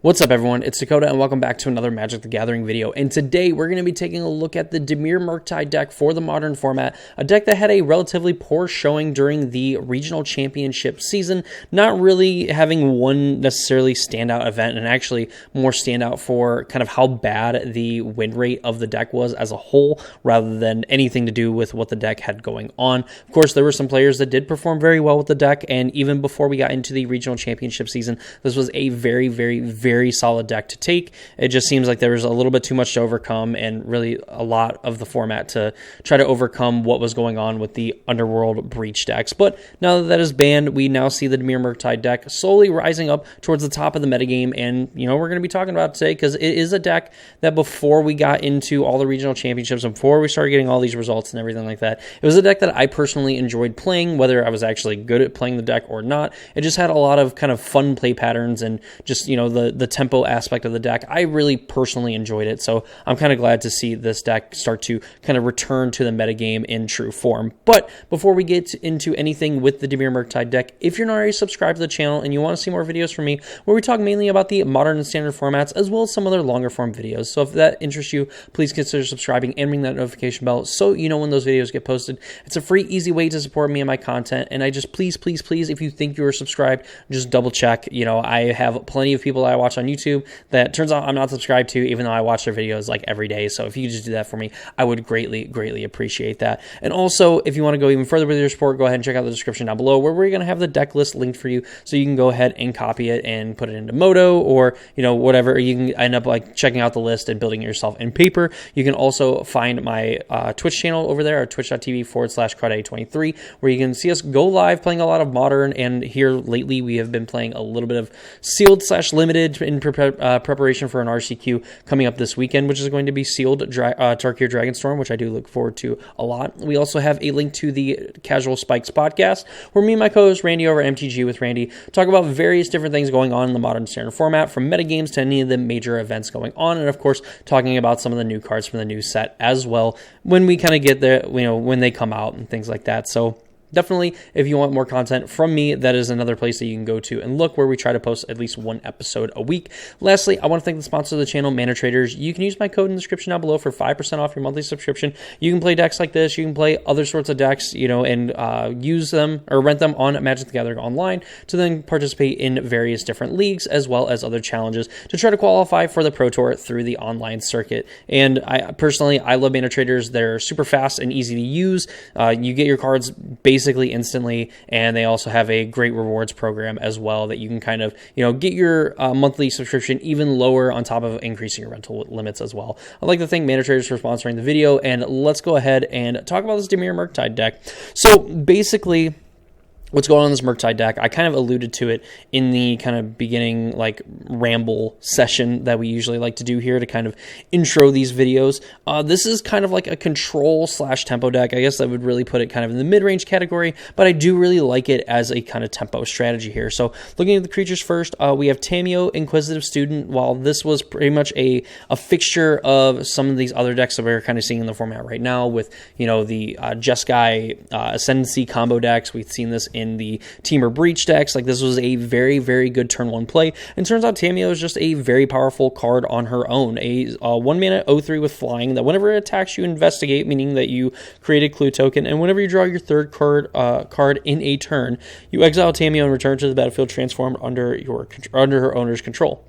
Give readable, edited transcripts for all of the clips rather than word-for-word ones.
What's up everyone, it's Dakota and welcome back to another Magic the Gathering video, and today we're going to be taking a look at the Dimir Murktide deck for the Modern format, a deck that had a relatively poor showing during the regional championship season, not really having one necessarily standout event, and actually more standout for kind of how bad the win rate of the deck was as a whole, rather than anything to do with what the deck had going on. Of course, there were some players that did perform very well with the deck, and even before we got into the regional championship season, this was a very solid deck to take. It just seems like there was a little bit too much to overcome, and really a lot of the format to try to overcome what was going on with the Underworld Breach decks. But now that is banned, we now see the Dimir Murktide deck slowly rising up towards the top of the metagame, and we're going to be talking about it today because it is a deck that before we got into all the regional championships and before we started getting all these results and everything like that, it was a deck that I personally enjoyed playing, whether I was actually good at playing the deck or not. It just had a lot of kind of fun play patterns and just the tempo aspect of the deck. I really personally enjoyed it, so I'm kind of glad to see this deck start to kind of return to the metagame in true form. But before we get into anything with the Dimir Murktide deck, if you're not already subscribed to the channel and you want to see more videos from me where we talk mainly about the modern and standard formats as well as some other longer form videos, so if that interests you, please consider subscribing and ring that notification bell so you know when those videos get posted. It's a free, easy way to support me and my content, and I just please, if you think you are subscribed, just double check. I have plenty of people that I watch on YouTube that turns out I'm not subscribed to, even though I watch their videos like every day. So if you could just do that for me, I would greatly appreciate that. And also, if you want to go even further with your support, go ahead and check out the description down below where we're going to have the deck list linked for you, so you can go ahead and copy it and put it into Moto or whatever. You can end up like checking out the list and building it yourself in paper. You can also find my Twitch channel over there, twitch.tv/Crowd23, where you can see us go live playing a lot of Modern, and here lately we have been playing a little bit of Sealed/Limited in preparation for an RCQ coming up this weekend, which is going to be Sealed Tarkir Dragonstorm, which I do look forward to a lot. We also have a link to the Casual Spikes podcast, where me and my co-host Randy over at MTG with Randy talk about various different things going on in the Modern standard format, from metagames to any of the major events going on, and of course talking about some of the new cards from the new set as well when we kind of get there, when they come out and things like that. So definitely, if you want more content from me, that is another place that you can go to and look, where we try to post at least one episode a week. Lastly, I want to thank the sponsor of the channel, Manatraders. You can use my code in the description down below for 5% off your monthly subscription. You can play decks like this, you can play other sorts of decks, and use them or rent them on Magic the Gathering Online to then participate in various different leagues as well as other challenges to try to qualify for the Pro Tour through the online circuit. And I love Manatraders. They're super fast and easy to use. You get your cards basically instantly, and they also have a great rewards program as well that you can kind of get your monthly subscription even lower on top of increasing your rental limits as well. I'd like to thank Manatraders for sponsoring the video, and let's go ahead and talk about this Dimir Murktide deck. So basically, what's going on in this Murktide deck, I kind of alluded to it in the kind of beginning ramble session that we usually like to do here to kind of intro these videos. This is kind of like a control/tempo deck. I guess I would really put it kind of in the mid-range category, but I do really like it as a kind of tempo strategy here. So looking at the creatures first, we have Tamiyo, Inquisitive Student. While this was pretty much a fixture of some of these other decks that we're kind of seeing in the format right now with, the Jeskai Ascendancy combo decks. We've seen this in the Dimir Breach decks. This was a very good turn 1 play, and turns out Tamiyo is just a very powerful card on her own. A 1-mana 0/3 with flying that whenever it attacks you, investigate, meaning that you create a clue token, and whenever you draw your third card in a turn, you exile Tamiyo and return to the battlefield transformed under her owner's control.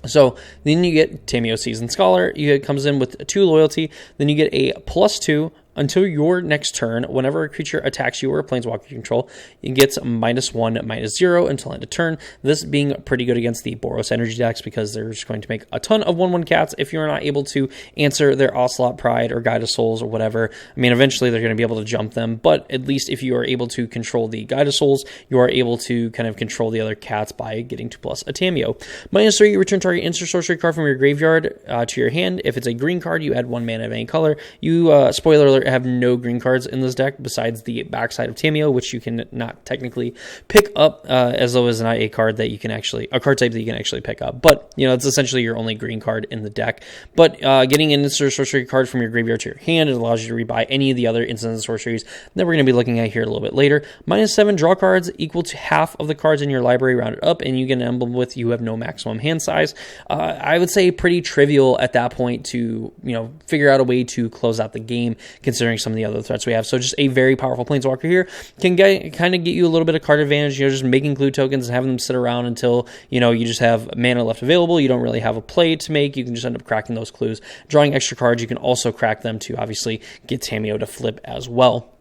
So then you get Tamiyo Seasoned Scholar. It comes in with 2 loyalty. Then you get a +2 until your next turn. Whenever a creature attacks you or a Planeswalker you control, it gets -1/-0 until end of turn. This being pretty good against the Boros energy decks, because they're just going to make a ton of 1/1 cats if you're not able to answer their Ocelot Pride or Guide of Souls or whatever. I mean, eventually they're going to be able to jump them, but at least if you are able to control the Guide of Souls, you are able to kind of control the other cats by getting 2+ a Tamiyo. -3, you return target instant sorcery card from your graveyard to your hand. If it's a green card, you add 1 mana of any color. You, spoiler alert, have no green cards in this deck besides the backside of Tamiyo, which you can not technically pick up, as though it's not a card that you can actually, a card type that you can actually pick up. But, you know, it's essentially your only green card in the deck. But getting an instant sorcery card from your graveyard to your hand, it allows you to rebuy any of the other instant sorceries that we're going to be looking at here a little bit later. -7 draw cards equal to half of the cards in your library rounded up, and you get an emblem with you have no maximum hand size. I would say pretty trivial at that point to, you know, figure out a way to close out the game, considering some of the other threats we have. So just a very powerful Planeswalker here can kind of get you a little bit of card advantage, you know, just making glue tokens and having them sit around until, you know, you just have mana left available. You don't really have a play to make. You can just end up cracking those clues, drawing extra cards. You can also crack them to obviously get Tamiyo to flip as well.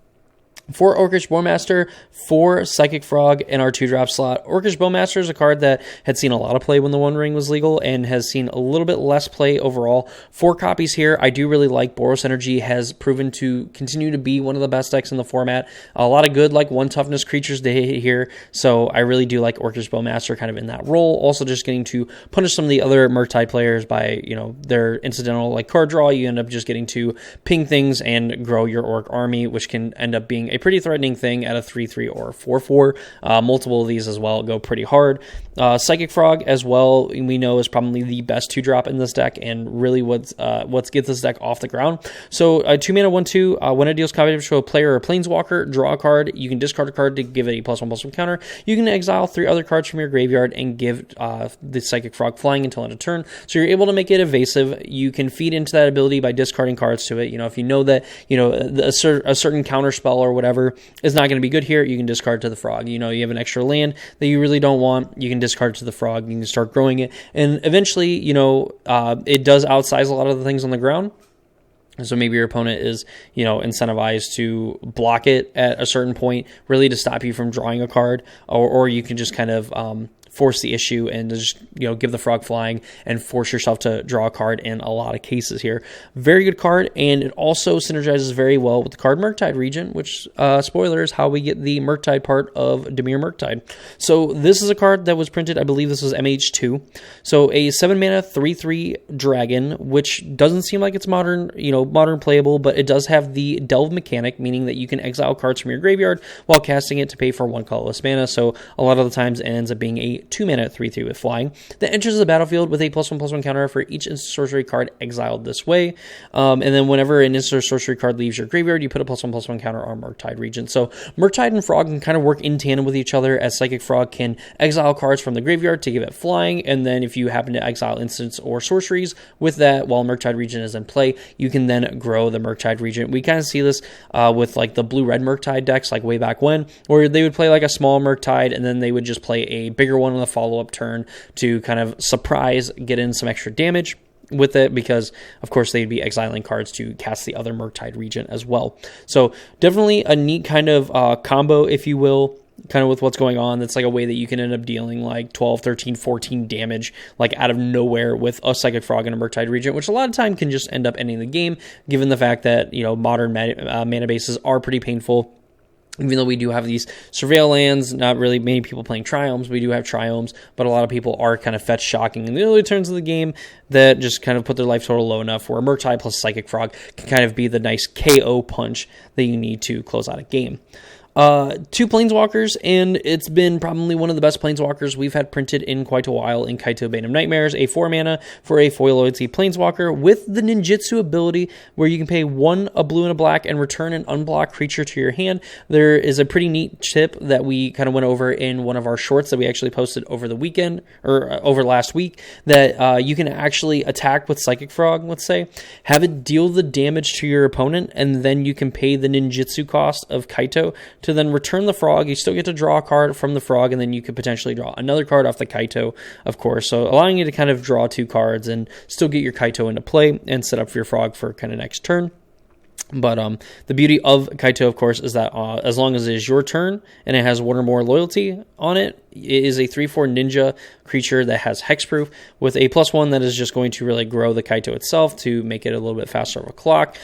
For Orcish Bowmaster, 4 Psychic Frog in our 2-drop slot. Orcish Bowmaster is a card that had seen a lot of play when the One Ring was legal and has seen a little bit less play overall. 4 copies here. I do really like. Boros Energy has proven to continue to be one of the best decks in the format. A lot of good, like 1 toughness creatures to hit here, so I really do like Orcish Bowmaster kind of in that role. Also just getting to punish some of the other Murktide players by, you know, their incidental like card draw. You end up just getting to ping things and grow your Orc army, which can end up being a pretty threatening thing at a 3/3 or 4/4. Multiple of these as well go pretty hard. Psychic Frog as well, we know, is probably the best 2-drop in this deck and really what's gets this deck off the ground. So 2 mana 1/2, when it deals combat to a player or Planeswalker, draw a card. You can discard a card to give it a +1/+1 counter. You can exile 3 other cards from your graveyard and give the Psychic Frog flying until end of turn. So you're able to make it evasive. You can feed into that ability by discarding cards to it. You know, if you know that, you know, a certain counterspell or whatever is not going to be good here, you can discard to the frog. You know, you have an extra land that you really don't want, you can discard to the frog, you can start growing it, and eventually, you know, it does outsize a lot of the things on the ground. So maybe your opponent is, you know, incentivized to block it at a certain point, really to stop you from drawing a card, or you can just kind of force the issue and just, you know, give the frog flying and force yourself to draw a card in a lot of cases here. Very good card, and it also synergizes very well with the card Murktide Regent, which, spoiler, is how we get the Murktide part of Dimir Murktide. So this is a card that was printed, I believe this was MH2. So a 7 mana 3/3 dragon, which doesn't seem like it's modern, you know, modern playable, but it does have the delve mechanic, meaning that you can exile cards from your graveyard while casting it to pay for 1 colorless mana. So a lot of the times it ends up being a 2 mana 3/3 with flying that enters the battlefield with a +1/+1 counter for each instant sorcery card exiled this way. And then whenever an instant sorcery card leaves your graveyard, you put a +1/+1 counter on Murktide Regent. So Murktide and Frog can kind of work in tandem with each other, as Psychic Frog can exile cards from the graveyard to give it flying, and then if you happen to exile instants or sorceries with that while Murktide Regent is in play, you can then grow the Murktide Regent. We kind of see this with like the blue-red Murktide decks, like way back when, where they would play like a small Murktide and then they would just play a bigger one on the follow-up turn to kind of surprise, get in some extra damage with it, because of course they'd be exiling cards to cast the other Murktide Regent as well. So definitely a neat kind of combo, if you will, kind of with what's going on. That's like a way that you can end up dealing like 12, 13, 14 damage like out of nowhere with a Psychic Frog and a Murktide Regent, which a lot of time can just end up ending the game, given the fact that, you know, modern mana bases are pretty painful. Even though we do have these Surveil lands, not really many people playing Triomes. We do have Triomes, but a lot of people are kind of fetch shocking in the early turns of the game that just kind of put their life total low enough where Murktide plus Psychic Frog can kind of be the nice KO punch that you need to close out a game. 2 Planeswalkers, and it's been probably one of the best Planeswalkers we've had printed in quite a while in Kaito Bane of Nightmares, a 4 mana for a foil loyalty Planeswalker with the ninjutsu ability where you can pay 1 a blue and a black and return an unblocked creature to your hand. There is a pretty neat tip that we kind of went over in one of our shorts that we actually posted over the weekend, or over last week, that you can actually attack with Psychic Frog, let's say, have it deal the damage to your opponent, and then you can pay the ninjutsu cost of Kaito to then return the frog. You still get to draw a card from the frog, and then you could potentially draw another card off the Kaito, of course. So allowing you to kind of draw 2 cards and still get your Kaito into play and set up for your frog for kind of next turn. But the beauty of Kaito, of course, is that as long as it is your turn and it has 1 or more loyalty on it, It is a 3/4 ninja creature that has hexproof with a +1 that is just going to really grow the Kaito itself to make it a little bit faster of a clock.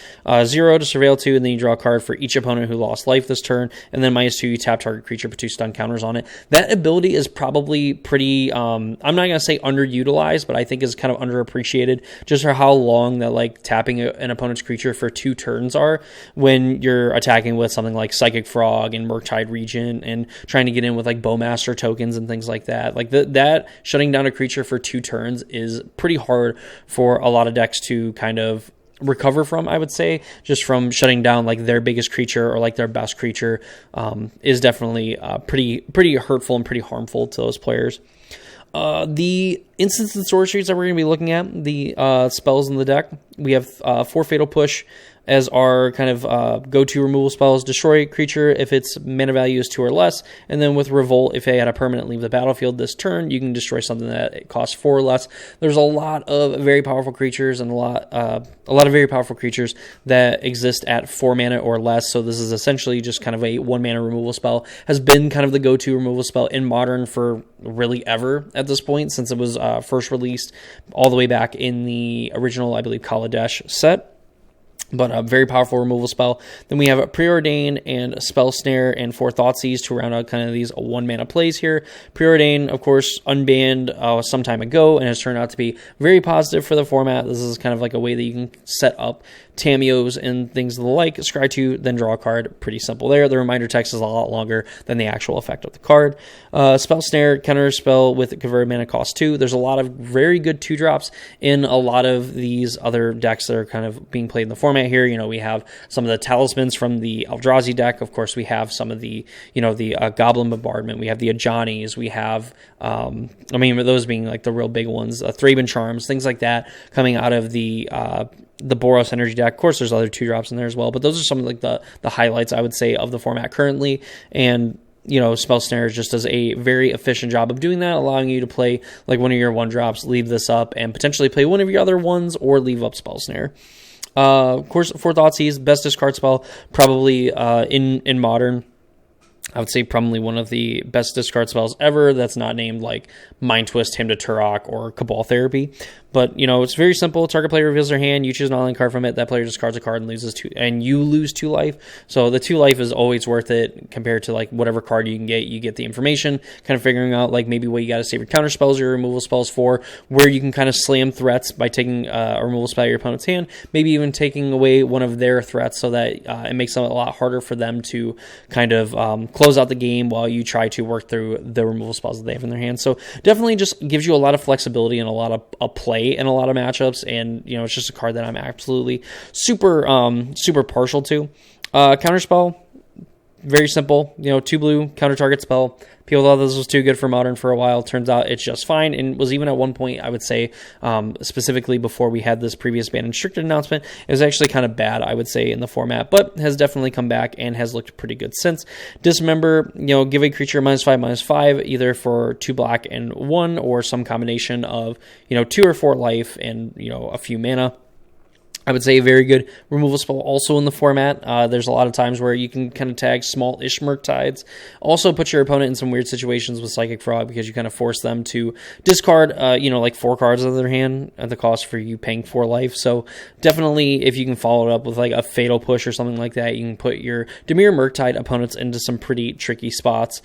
0 to surveil 2, and then you draw a card for each opponent who lost life this turn, and then -2, you tap target creature, put 2 stun counters on it. That ability is probably pretty, I'm not going to say underutilized, but I think is kind of underappreciated just for how long that like tapping an opponent's creature for 2 turns are when you're attacking with something like Psychic Frog and Murktide Regent and trying to get in with like Bowmaster tokens and things like that. Like that shutting down a creature for 2 turns is pretty hard for a lot of decks to kind of recover from, I would say, just from shutting down like their biggest creature or like their best creature is definitely pretty hurtful and pretty harmful to those players. The instants and sorceries that we're going to be looking at, the spells in the deck, we have 4 Fatal Push as our kind of go-to removal spells. Destroy creature if its mana value is 2 or less, and then with Revolt, if they had a permanent leave the battlefield this turn, you can destroy something that it costs 4 or less. There's a lot of very powerful creatures and a lot of very powerful creatures that exist at 4 mana or less, so this is essentially just kind of a 1 mana removal spell. Has been kind of the go-to removal spell in Modern for really ever at this point, since it was first released all the way back in the original, I believe, Kaladesh set. But a very powerful removal spell. Then we have a Preordain and Spell Snare and 4 Thoughtseize to round out kind of these 1 mana plays here. Preordain, of course, unbanned some time ago and has turned out to be very positive for the format. This is kind of like a way that you can set up Tamios and things of the like. Scry 2, then draw a card. Pretty simple there. The reminder text is a lot longer than the actual effect of the card. Spell Snare, Counterspell with converted mana cost 2. There's a lot of very good 2-drops in a lot of these other decks that are kind of being played in the format here. You know, we have some of the talismans from the Eldrazi deck. Of course, we have some of the, the Goblin Bombardment. We have the Ajanis. We have, those being like the real big ones, Thraben Charms, things like that coming out of the Boros Energy deck. Of course, there's other 2-drops in there as well, but those are some of like the highlights, I would say, of the format currently. And Spell Snare just does a very efficient job of doing that, allowing you to play like one of your 1-drops, leave this up, and potentially play one of your other ones or leave up Spell Snare. Of course, 4 Thoughtseize, best discard spell probably in Modern. I would say probably one of the best discard spells ever that's not named like Mind Twist, Hymn to Turok, or Cabal Therapy. But, it's very simple. Target player reveals their hand. You choose an online card from it. That player discards a card and loses 2, and you lose 2 life. So the 2 life is always worth it compared to like whatever card you can get. You get the information, kind of figuring out like maybe what you got to save your counter spells, your removal spells for, where you can kind of slam threats by taking a removal spell out of your opponent's hand, maybe even taking away one of their threats so that it makes it a lot harder for them to kind of close out the game while you try to work through the removal spells that they have in their hands. So definitely just gives you a lot of flexibility and a lot of play in a lot of matchups, and it's just a card that I'm absolutely super partial to. Counterspell, very simple. 2 blue, counter target spell. People thought this was too good for Modern for a while. Turns out it's just fine, and was even at one point, I would say, specifically before we had this previous ban and restricted announcement, it was actually kind of bad, I would say, in the format, but has definitely come back and has looked pretty good since. Dismember, give a creature -5/-5, either for 2 black and 1, or some combination of, 2 or 4 life and, a few mana. I would say a very good removal spell also in the format. There's a lot of times where you can kind of tag small-ish Murktides. Also put your opponent in some weird situations with Psychic Frog because you kind of force them to discard, like 4 cards out of their hand at the cost for you paying 4 life. So definitely if you can follow it up with like a Fatal Push or something like that, you can put your Dimir Murktide opponents into some pretty tricky spots.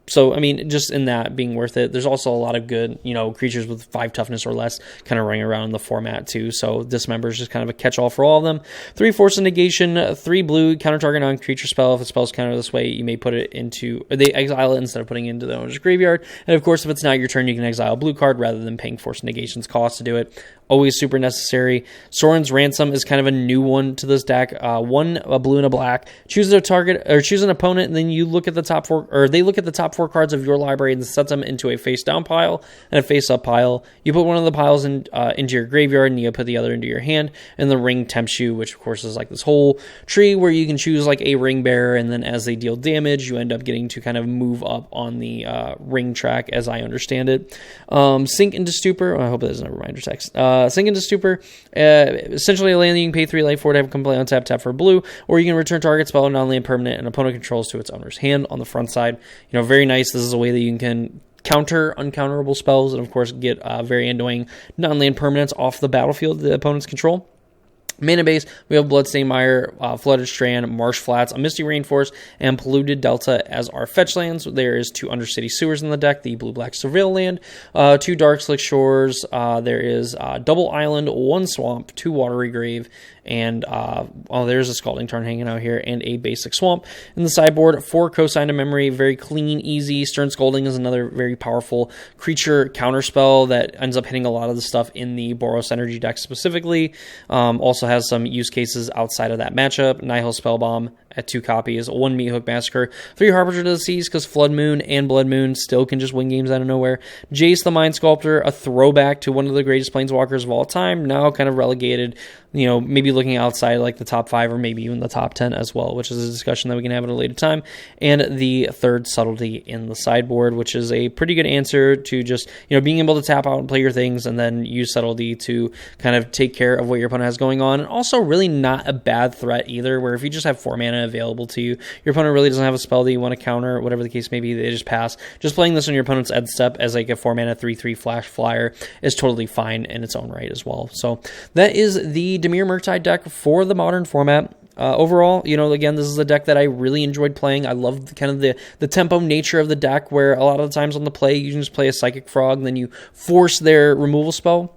So, just in that being worth it. There's also a lot of good, creatures with 5 toughness or less kind of running around in the format too. So Dismember is just kind of a catch-all for all of them. 3 Force of Negation, 3 blue, counter target non-creature spell. If a spell's countered this way, you may put it into, or they exile it instead of putting it into the owner's graveyard. And of course, if it's not your turn, you can exile a blue card rather than paying Force of Negation's cost to do it. Always super necessary. Sorin's Ransom is kind of a new one to this deck. 1 a blue and a black. Choose a target or choose an opponent, and then you look at the top 4, or they look at the top 4 cards of your library and set them into a face down pile and a face up pile. You put one of the piles into your graveyard, and you put the other into your hand. And the ring tempts you, which of course is like this whole tree where you can choose like a ring bearer, and then as they deal damage, you end up getting to kind of move up on the ring track, as I understand it. Sink into Stupor. I hope that isn't a reminder text. Sink into Stupor. Essentially a land that you can pay 3 life for to have come play on tap for blue, or you can return target spell and non-land permanent an opponent controls to its owner's hand on the front side. Very nice. This is a way that you can counter uncounterable spells and, of course, get very annoying non-land permanents off the battlefield the opponent's control. Mana base, we have Bloodstained Mire, Flooded Strand, Marsh Flats, a Misty Rainforest, and Polluted Delta as our fetch lands. There is 2 Undercity Sewers in the deck, the Blue-Black Surveil land, 2 Dark Slick Shores, there is Double Island, 1 Swamp, 2 Watery Grave, and there's a Scalding Tarn hanging out here, and a basic Swamp. In the sideboard, 4 Cosine to Memory, very clean, easy. Stern Scolding is another very powerful creature counterspell that ends up hitting a lot of the stuff in the Boros Energy deck specifically. Also has some use cases outside of that matchup. Nihil Spellbomb at 2 copies, 1 Meathook Massacre, 3 Harbinger of the Seas, because Flood Moon and Blood Moon still can just win games out of nowhere. Jace the Mind Sculptor, a throwback to one of the greatest Planeswalkers of all time, now kind of relegated, maybe looking outside like the top 5 or maybe even the top 10 as well, which is a discussion that we can have at a later time. And the third Subtlety in the sideboard, which is a pretty good answer to just, being able to tap out and play your things and then use Subtlety to kind of take care of what your opponent has going on. And also really not a bad threat either, where if you just have 4 mana available to you, your opponent really doesn't have a spell that you want to counter, whatever the case may be, they just pass. Just playing this on your opponent's end step as like a 4 mana 3/3 flash flyer is totally fine in its own right as well. So that is the Dimir Murktide deck for the modern format. Overall, again, this is a deck that I really enjoyed playing. I love kind of the tempo nature of the deck, where a lot of the times on the play, you can just play a Psychic Frog, and then you force their removal spell.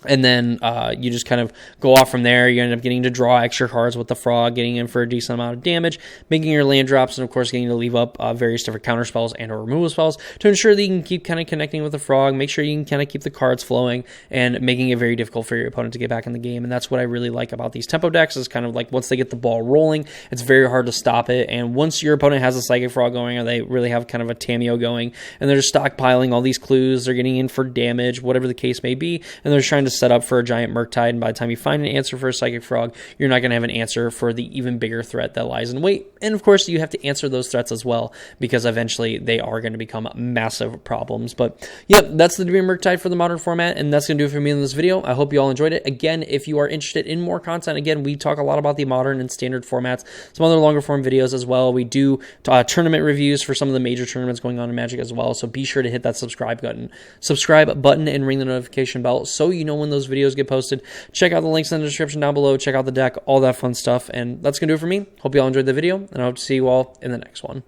And then you just kind of go off from there. You end up getting to draw extra cards with the frog, getting in for a decent amount of damage, making your land drops, and of course getting to leave up various different counter spells and or removal spells to ensure that you can keep kind of connecting with the frog, make sure you can kind of keep the cards flowing, and making it very difficult for your opponent to get back in the game. And that's what I really like about these tempo decks, is kind of like once they get the ball rolling, it's very hard to stop it. And once your opponent has a Psychic Frog going, or they really have kind of a Tameo going, and they're just stockpiling all these clues, they're getting in for damage, whatever the case may be, and they're trying to set up for a giant Murktide, and by the time you find an answer for a Psychic Frog, you're not going to have an answer for the even bigger threat that lies in wait. And of course, you have to answer those threats as well, because eventually they are going to become massive problems. But yep, that's the Dimir Murktide for the modern format, and that's going to do it for me in this video. I hope you all enjoyed it. Again, if you are interested in more content, again, we talk a lot about the modern and standard formats, some other longer form videos as well. We do tournament reviews for some of the major tournaments going on in Magic as well, so be sure to hit that subscribe button and ring the notification bell so you know when those videos get posted. Check out the links in the description down below. Check out the deck, all that fun stuff. And that's going to do it for me. Hope you all enjoyed the video, and I hope to see you all in the next one.